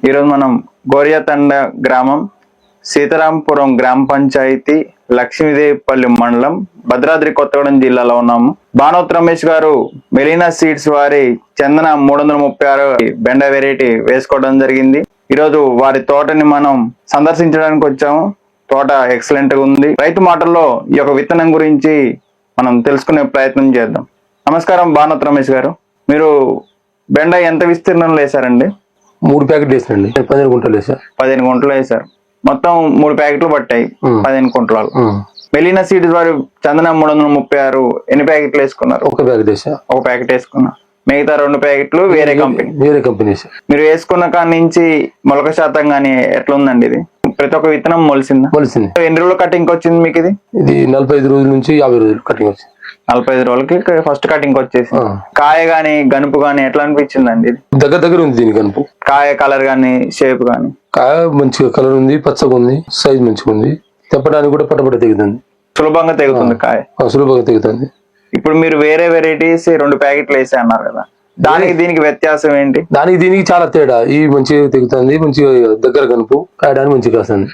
ఈరోజు మనం గోరియతండ గ్రామం సీతారాంపురం గ్రామ పంచాయతీ లక్ష్మీదేవిపల్లి మండలం భద్రాద్రి కొత్తగూడెం జిల్లాలో ఉన్నాము. బానోత్ రమేష్ గారు మెలీనా సీడ్స్ వారి చందన 336 బెండ వెరైటీ వేసుకోవడం జరిగింది. ఈరోజు వారి తోటని మనం సందర్శించడానికి వచ్చాము. తోట ఎక్సలెంట్ గా ఉంది. రైతు మాటల్లో ఈ యొక్క విత్తనం గురించి మనం తెలుసుకునే ప్రయత్నం చేద్దాం. నమస్కారం బానోత్ రమేష్ గారు, మీరు బెండ ఎంత విస్తీర్ణంలో వేసారండి? 3 ప్యాకెట్లు వేసారండి. 15 గుంటలు వేసారు. 15 గుంటలు వేసారు. మొత్తం 3 ప్యాకెట్లు పట్టాయి 15 గుంటలు. మెలీనా సీడ్స్ వారి చందన 336 ఎన్ని ప్యాకెట్లు వేసుకున్నారు? 1 ప్యాకెట్ వేసా. 1 ప్యాకెట్ వేసుకున్నా. మిగతా 2 ప్యాకెట్లు వేరే కంపెనీ వేసా. మీరు వేసుకున్న కాడి నుంచి మొలక శాతం గానీ ఎట్లా ఉందండి? ఇది ప్రతి ఒక్క విత్తనం మొలిసింది. ఎన్ని రోజులు కటింగ్ వచ్చింది మీకు? ఇది 45 రోజుల నుంచి 50 రోజులు కటింగ్ వచ్చింది. 45 రోజులకి ఫస్ట్ కటింగ్ వచ్చేసి. కాయ గాని గనుపు గాని ఎట్లా అనిపించిందండి? దగ్గర ఉంది దీని గనుపు. కాయ కలర్ గాని షేప్ గాని? కాయ మంచిగా కలర్ ఉంది, పచ్చగా ఉంది, సైజ్ మంచిగా ఉంది. తెప్పడానికి కూడా పట్టపట్ట తెగుతుంది, సులభంగా తెగుతుంది కాయ. సులభంగా తెగుతుంది. ఇప్పుడు మీరు వేరే వెరైటీస్ 2 ప్యాకెట్లు వేసే అన్నారు కదా, దానికి దీనికి వ్యత్యాసం ఏంటి? దానికి దీనికి చాలా తేడా. ఈ మంచిగా తెగుతుంది, మంచిగా దగ్గర కనుపు, కాయడానికి మంచిగా కాస్తుంది.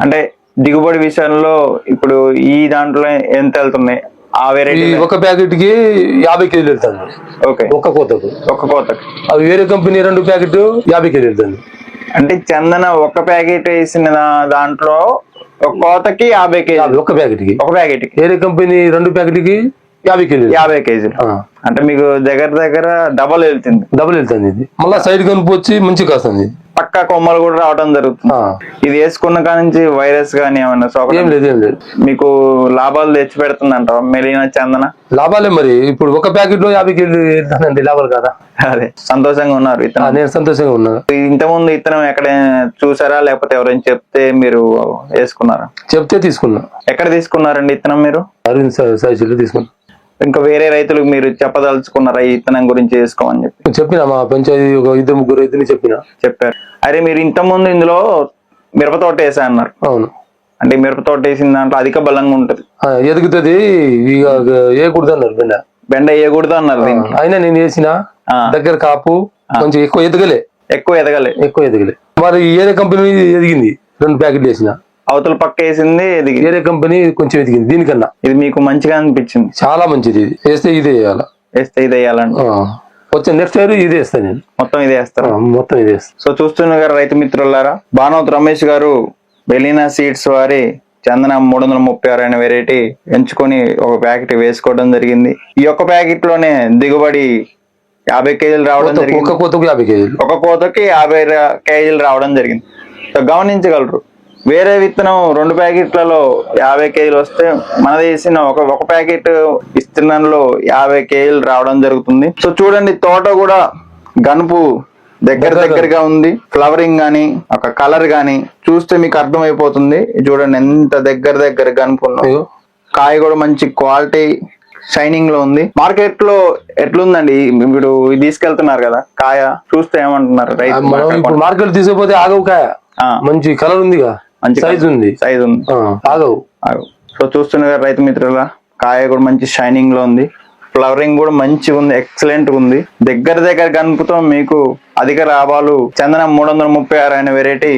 అంటే దిగుబడి విషయంలో ఇప్పుడు ఈ దాంట్లో ఎంత వెళ్తున్నాయి? ఆ వెరైటీ 1 ప్యాకెట్ కి 50 కేజీలు వెళ్తాను. ఒక్క కోతకు. అవి వేరే కంపెనీ 2 ప్యాకెట్ 50 కేజీలు వెళ్తాను. అంటే చందన 1 ప్యాకెట్ వేసిన దాంట్లో ఒక కోతకి 50 కేజీలు. 1 ప్యాకెట్ కి. వేరే కంపెనీ 2 ప్యాకెట్ కి 50 కేజీలు. అంటే మీకు దగ్గర డబల్ వెళ్తుంది. ఇది మళ్ళీ సైడ్ కనుపు వచ్చి మంచిగా కాస్తుంది. పక్క కొమ్మలు కూడా రావడం జరుగుతుంది. ఇది వేసుకున్న కాడ నుంచి వైరస్ గానీ ఏమన్నా ఏం లేదు. మీకు లాభాలు తెచ్చి పెడుతుందంట మెలీనా చందన? లాభాలే మరి. ఇప్పుడు 1 ప్యాకెట్ లో 50 కేజీలు వెళ్తానండి, లాభాలు కదా. అదే సంతోషంగా ఉన్నారు విత్తనం? నేను సంతోషంగా ఉన్నా. ఇంతకుముందు విత్తనం ఎక్కడ చూసారా, లేకపోతే ఎవరైనా చెప్తే మీరు వేసుకున్నారా? చెప్తే తీసుకున్నా. ఎక్కడ తీసుకున్నారండి విత్తనం మీరు? అరవింద్ సైజులో తీసుకున్నా. ఇంకా వేరే రైతులకు మీరు చెప్పదలుచుకున్నారా ఈ విత్తనం గురించి వేసుకోమని చెప్పినా? మా పంచాయతీ 2-3 రైతులు చెప్పారు. అరే మీరు ఇంతకుముందు ఇందులో మిరప తోట వేసా అన్నారు. అవును. అంటే మిరప తోట వేసిన దాంట్లో అధిక బలంగా ఉంటది, ఎదుగుతుంది. ఇక ఏకూడదు అన్నారు, బెండ ఏకూడదు అన్నారు. అయినా నేను వేసిన దగ్గర కాపు కొంచెం ఎక్కువ ఎదగలే. మరి ఏరే కంపెనీ ఎదిగింది. 2 ప్యాకెట్లు వేసిన. అవతల పక్క వేసింది వేరే కంపెనీ కొంచెం ఎదిగింది దీనికన్నా. ఇది మీకు మంచిగా అనిపించింది? చాలా మంచిది. ఇది వేస్తే ఇదే వేయాలండి. వచ్చే నెక్స్ట్ ఇయర్ ఇదే వేస్తాను నేను. మొత్తం ఇదే వేస్తాను. సో చూస్తున్న గారు రైతు మిత్రులారా, బానోత్ రమేష్ గారు మెలీనా సీడ్స్ వారి చందన 336 అనే వెరైటీ ఎంచుకొని 1 ప్యాకెట్ వేసుకోవడం జరిగింది. ఈ 1 ప్యాకెట్ లోనే దిగుబడి 50 కేజీలు రావడం జరిగింది. 1 కోతకు 50 కేజీలు. 1 కోతకి 50 కేజీలు రావడం జరిగింది. సో గమనించగలరు. వేరే విత్తనం 2 ప్యాకెట్లలో 50 కేజీలు వస్తే మనది వేసిన 1 ప్యాకెట్ విస్తీర్ణంలో 50 కేజీలు రావడం జరుగుతుంది. సో చూడండి, తోట కూడా గనుపు దగ్గరగా ఉంది. ఫ్లవరింగ్ గానీ ఒక కలర్ గానీ చూస్తే మీకు అర్థం అయిపోతుంది. చూడండి ఎంత దగ్గర గనుపు ఉన్నదో. కాయ కూడా మంచి క్వాలిటీ షైనింగ్ లో ఉంది. మార్కెట్ లో ఎట్లుందండి? ఇప్పుడు తీసుకెళ్తున్నారు కదా, కాయ చూస్తే ఏమంటున్నారు రైతు? మార్కెట్ తీసుకుపోతే ఆగవు కాయ. మంచి కలర్ ఉంది, సైజ్ ఉంది. ఆగవు. సో చూస్తున్నారు రైతు మిత్రుల, కాయ కూడా మంచి షైనింగ్ లో ఉంది. ఫ్లవరింగ్ కూడా మంచిగా ఉంది, ఎక్సలెంట్ గా ఉంది. దగ్గర కనుపుతో మీకు అధిక లాభాలు చందన 336 అనే వెరైటీ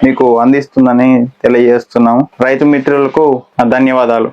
మీకు అందిస్తుందని తెలియజేస్తున్నాము. రైతు మిత్రులకు ధన్యవాదాలు.